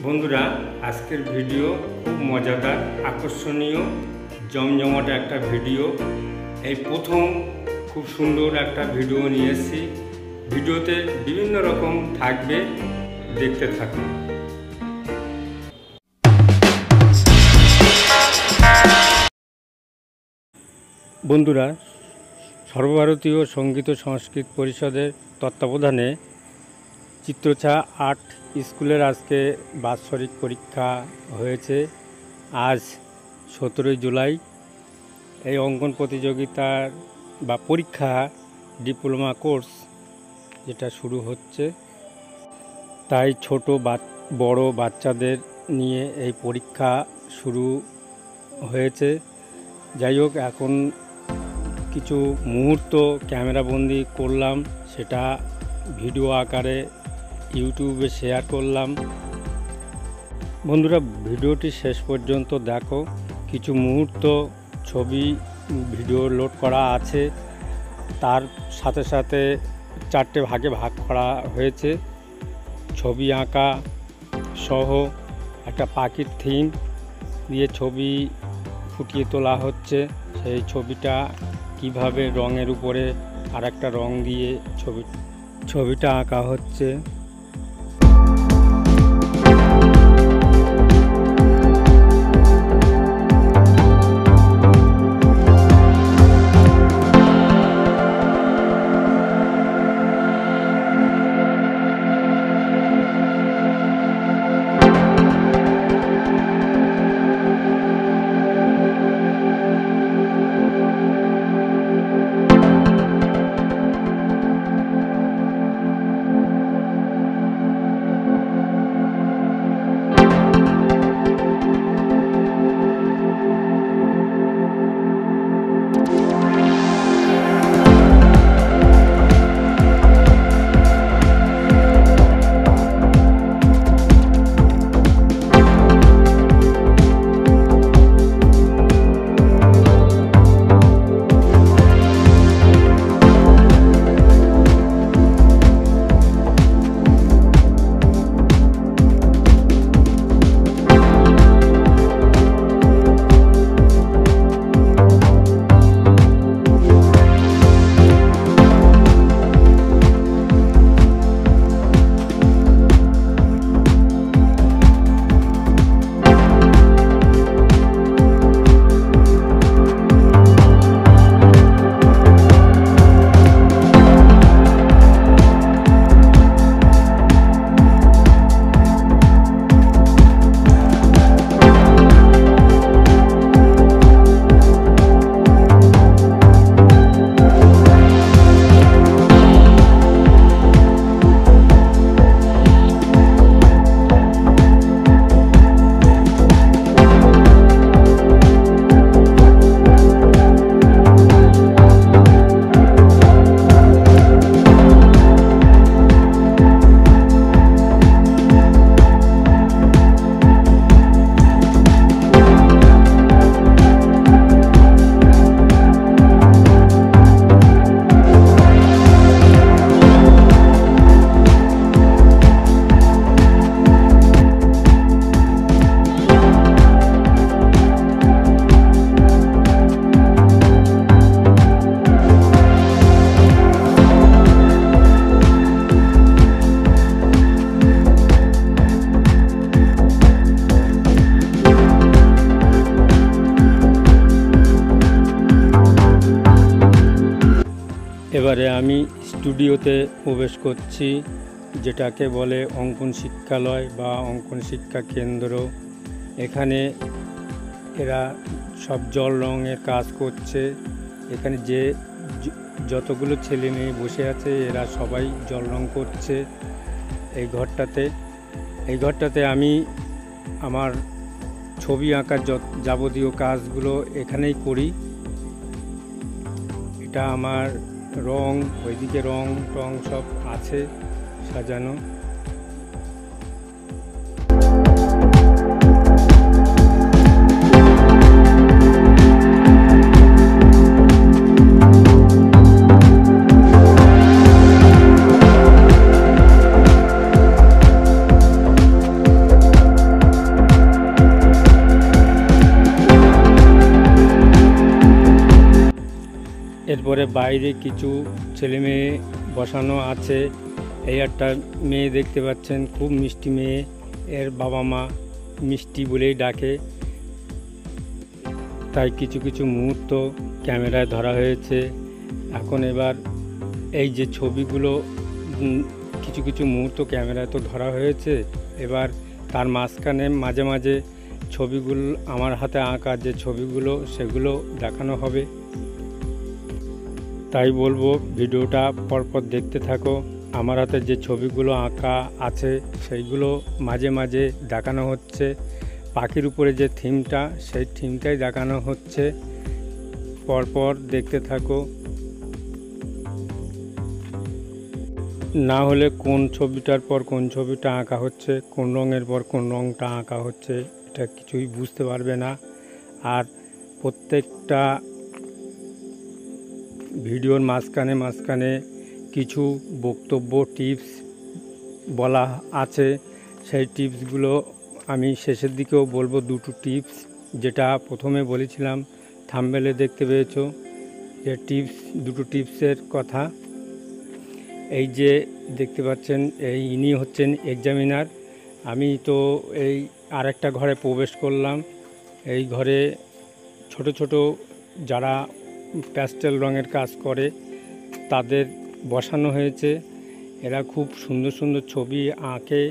বন্ধুরা আজকের ভিডিও খুব মজাদার আকর্ষণীয় জমজমাট একটা ভিডিও। এই প্রথম খুব সুন্দর একটা ভিডিও নিয়ে এসেছি। ভিডিওতে বিভিন্ন রকম থাকবে, দেখতে থাকুন। বন্ধুরা, সর্বভারতীয় সঙ্গীত ও সংস্কৃত পরিষদের তত্ত্বাবধানে চিত্রছায়া আর্ট স্কুলের আজকে বাৎসরিক পরীক্ষা হয়েছে। আজ 17 জুলাই। এই অঙ্কন প্রতিযোগিতার বা পরীক্ষা ডিপ্লোমা কোর্স যেটা শুরু হচ্ছে, তাই ছোট বড় বাচ্চাদের নিয়ে এই পরীক্ষা শুরু হয়েছে। যাই হোক, এখন কিছু মুহূর্ত ক্যামেরাবন্দি করলাম, সেটা ভিডিও আকারে ইউটিউবে শেয়ার করলাম। বন্ধুরা, ভিডিওটি শেষ পর্যন্ত দেখো। কিছু মুহূর্ত ছবি ভিডিও লোড করা আছে, তার সাথে সাথে 4টে ভাগে ভাগ করা হয়েছে। ছবি আঁকা সহ একটা পাখির থিম দিয়ে ছবি ফুটিয়ে তোলা হচ্ছে। সেই ছবিটা কিভাবে রঙের উপরে আর একটা রং দিয়ে ছবিটা আঁকা হচ্ছে। এবারে আমি স্টুডিওতে প্রবেশ করছি, যেটাকে বলে অঙ্কন শিক্ষালয় বা অঙ্কন শিক্ষা কেন্দ্র। এখানে এরা সব জল রঙের কাজ করছে। এখানে যতগুলো ছেলে মেয়ে বসে আছে, এরা সবাই জল রং করছে এই ঘরটাতে আমি আমার ছবি আঁকার যাবতীয় কাজগুলো এখানেই করি। এটা আমার রং, ওইদিকে রং টং সব আছে সাজানো। এরপরে বাইরে কিছু ছেলে মেয়ে বসানো আছে। এই একটা মেয়ে দেখতে পাচ্ছেন, খুব মিষ্টি মেয়ে। এর বাবা মা মিষ্টি বলেই ডাকে, তাই কিছু কিছু মুহূর্ত ক্যামেরায় ধরা হয়েছে। এখন এবার এই যে ছবিগুলো কিছু কিছু মুহূর্ত ক্যামেরায় তো ধরা হয়েছে, এবার তার মাঝখানে মাঝে মাঝে ছবিগুলো, আমার হাতে আঁকা যে ছবিগুলো, সেগুলো দেখানো হবে। তাই বলবো ভিডিওটা পরপর দেখতে থাকো। আমার হাতে যে ছবিগুলো আঁকা আছে সেইগুলো মাঝে মাঝে দেখানো হচ্ছে। পাখির উপরে যে থিমটা, সেই থিমটাই দেখানো হচ্ছে। পরপর দেখতে থাকো, না হলে কোন ছবিটার পর কোন ছবিটা আঁকা হচ্ছে, কোন রঙের পর কোন রঙটা আঁকা হচ্ছে, এটা কিছুই বুঝতে পারবে না। আর প্রত্যেকটা ভিডিওর মাঝখানে মাঝখানে কিছু বক্তব্য, টিপস বলা আছে। সেই টিপসগুলো আমি শেষের দিকেও বলবো। দুটো টিপস, যেটা প্রথমে বলেছিলাম, থাম্বনেলে দেখতে পেয়েছো যে টিপস, দুটো টিপসের কথা। এই যে দেখতে পাচ্ছেন, ইনি হচ্ছেন এক্সামিনার। আমি তো এই আরেকটা ঘরে প্রবেশ করলাম। এই ঘরে ছোট ছোট যারা প্যাস্টেল রঙের কাজ করে তাদের বসানো হয়েছে। এরা খুব সুন্দর সুন্দর ছবি আঁকে।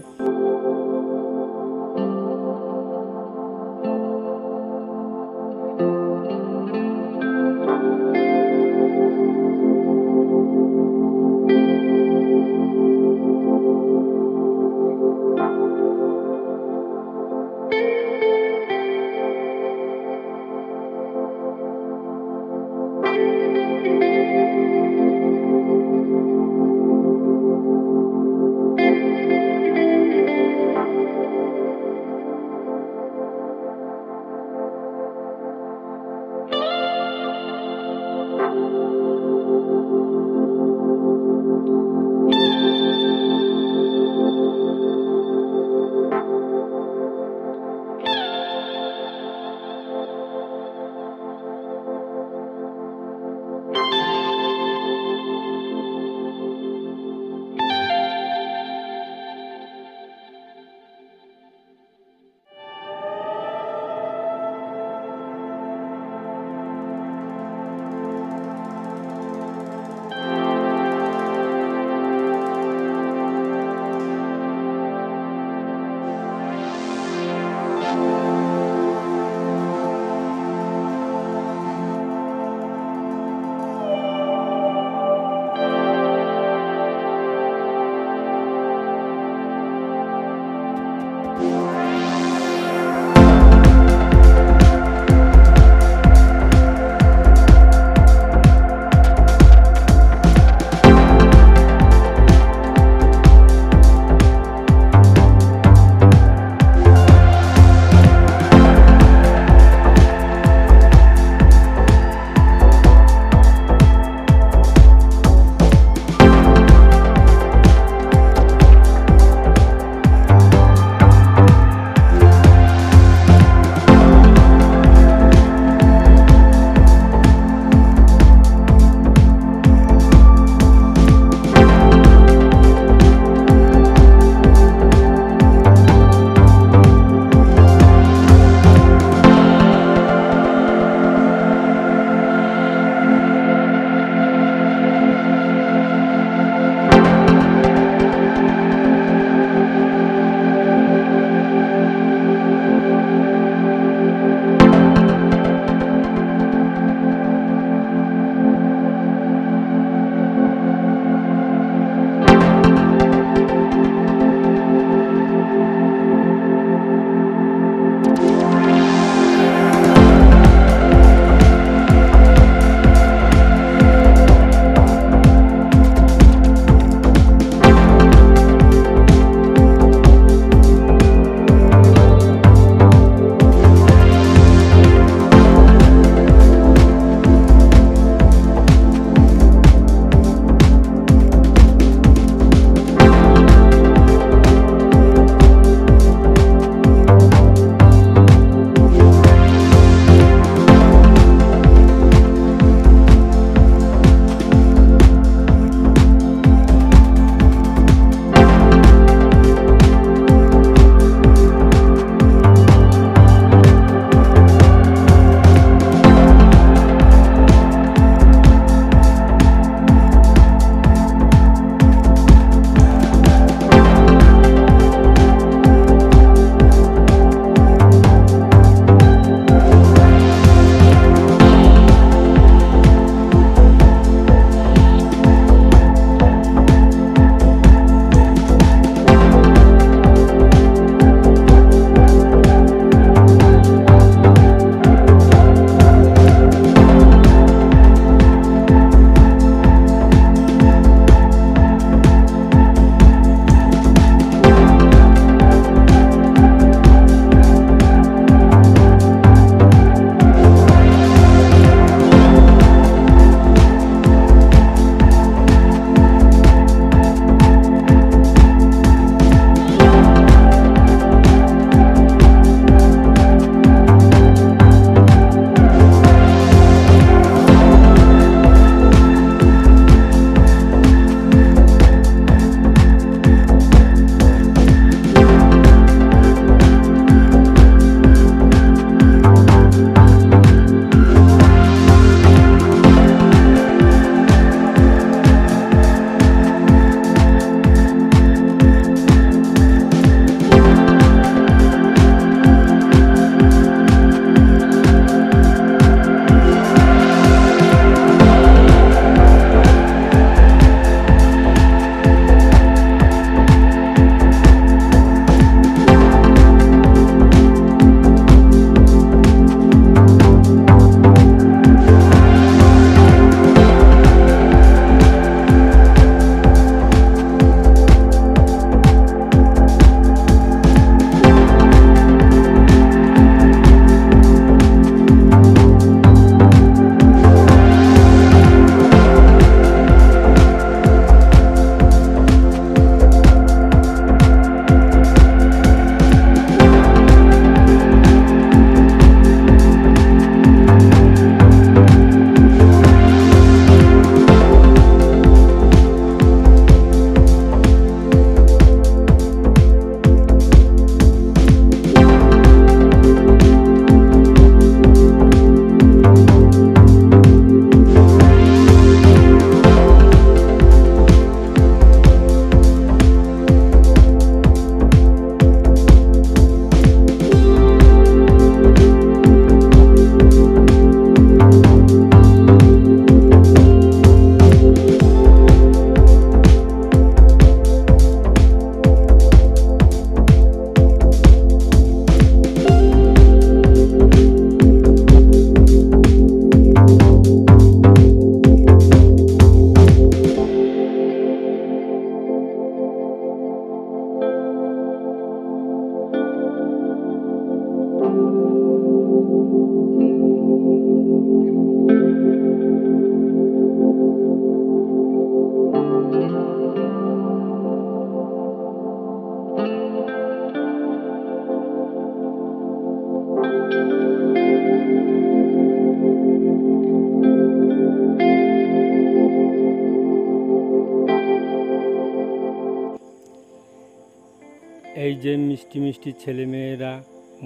যে মিষ্টি মিষ্টি ছেলেমেয়েরা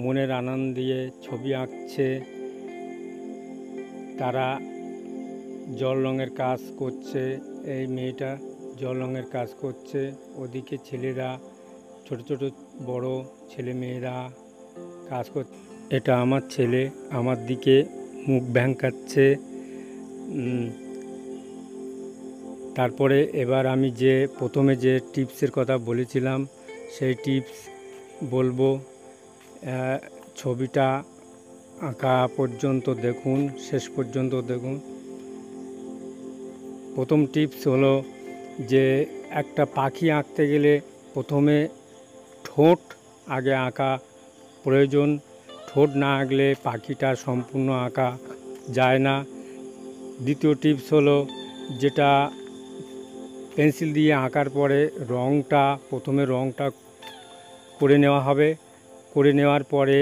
মনের আনন্দ দিয়ে ছবি আঁকছে, তারা জল রঙের কাজ করছে। এই মেয়েটা জল রঙের কাজ করছে, ওদিকে ছেলেরা ছোট ছোট বড় ছেলেমেয়েরা কাজ করছে। এটা আমার ছেলে আমার দিকে মুখ ভ্যাঙ্কাচ্ছে। তারপরে এবার আমি যে প্রথমে যে টিপসের কথা বলেছিলাম সেই টিপস বলবো। ছবিটা আঁকা পর্যন্ত দেখুন, শেষ পর্যন্ত দেখুন। প্রথম টিপস হলো যে একটা পাখি আঁকতে গেলে প্রথমে ঠোঁট আগে আঁকা প্রয়োজন। ঠোঁট না আঁকলে পাখিটা সম্পূর্ণ আঁকা যায় না। দ্বিতীয় টিপস হলো যেটা পেন্সিল দিয়ে আঁকার পরে প্রথমে রঙটা করে নেওয়া হবে। করে নেওয়ার পরে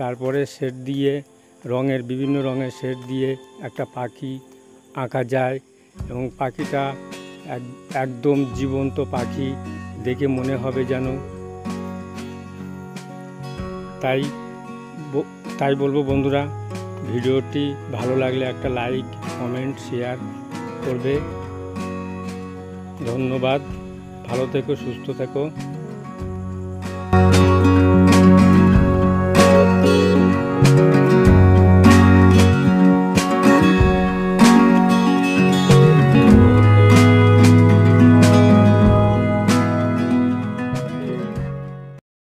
তারপরে শেড দিয়ে বিভিন্ন রঙের শেড দিয়ে একটা পাখি আঁকা যায় এবং পাখিটা একদম জীবন্ত পাখি, দেখে মনে হবে যেন। তাই বলবো বন্ধুরা, ভিডিওটি ভালো লাগলে একটা লাইক, কমেন্ট, শেয়ার করবে। ধন্যবাদ। ভালো থেকো, সুস্থ থেকো।